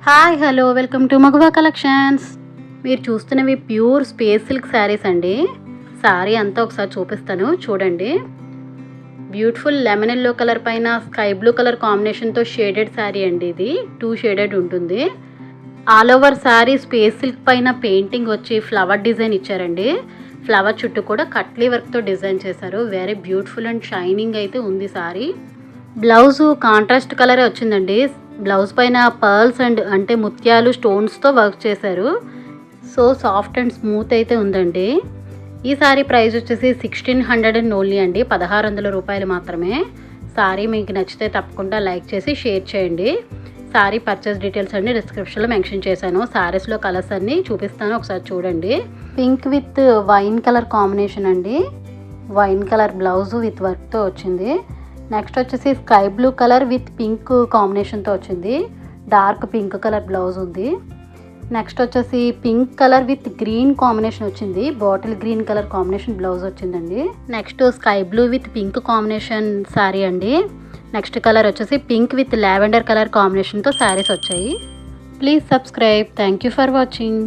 Hi hello welcome to Magava collections. మీరు చూస్తున్నవి pure space silk saris అండి. శారీ అంతా ఒకసారి చూపిస్తాను చూడండి. బ్యూటిఫుల్ లెమన్ ఎల్లో కలర్ పైన స్కై బ్లూ కలర్ కాంబినేషన్తో షేడెడ్ శారీ అండి. ఇది 2 షేడెడ్ ఉంటుంది. All over sari space silk పైన పెయింటింగ్ వచ్చి ఫ్లవర్ డిజైన్ ఇచ్చారండి. ఫ్లవర్ చుట్టూ కూడా కట్లీ వర్క్తో డిజైన్ చేశారు. వెరీ బ్యూటిఫుల్ అండ్ షైనింగ్ అయితే ఉంది శారీ. బ్లౌజు కాంట్రాస్ట్ కలరే వచ్చిందండి. బ్లౌజ్ పైన పర్ల్స్ అండ్ అంటే ముత్యాలు స్టోన్స్తో వర్క్ చేశారు. సో సాఫ్ట్ అండ్ స్మూత్ అయితే ఉందండి. ఈ సారీ ప్రైస్ వచ్చేసి 1600 ఓన్లీ అండి. 1600 రూపాయలు మాత్రమే. సారీ మీకు నచ్చితే తప్పకుండా లైక్ చేసి షేర్ చేయండి. సారీ పర్చేస్ డీటెయిల్స్ అన్ని డిస్క్రిప్షన్లో మెన్షన్ చేశాను. సారీస్లో కలర్స్ అన్నీ చూపిస్తాను, ఒకసారి చూడండి. Pink with wine colour combination అండి. వైన్ కలర్ బ్లౌజ్ విత్ వర్క్తో వచ్చింది. నెక్స్ట్ వచ్చేసి sky blue colour with pink కాంబినేషన్తో వచ్చింది. డార్క్ పింక్ కలర్ బ్లౌజ్ ఉంది. నెక్స్ట్ వచ్చేసి pink colour with green combination వచ్చింది. Bottle green colour combination blouse వచ్చిందండి. Next sky blue with pink combination sari అండి. నెక్స్ట్ కలర్ వచ్చేసి పింక్ విత్ లావెండర్ కలర్ కాంబినేషన్తో శారీస్ వచ్చాయి. Please subscribe. Thank you for watching.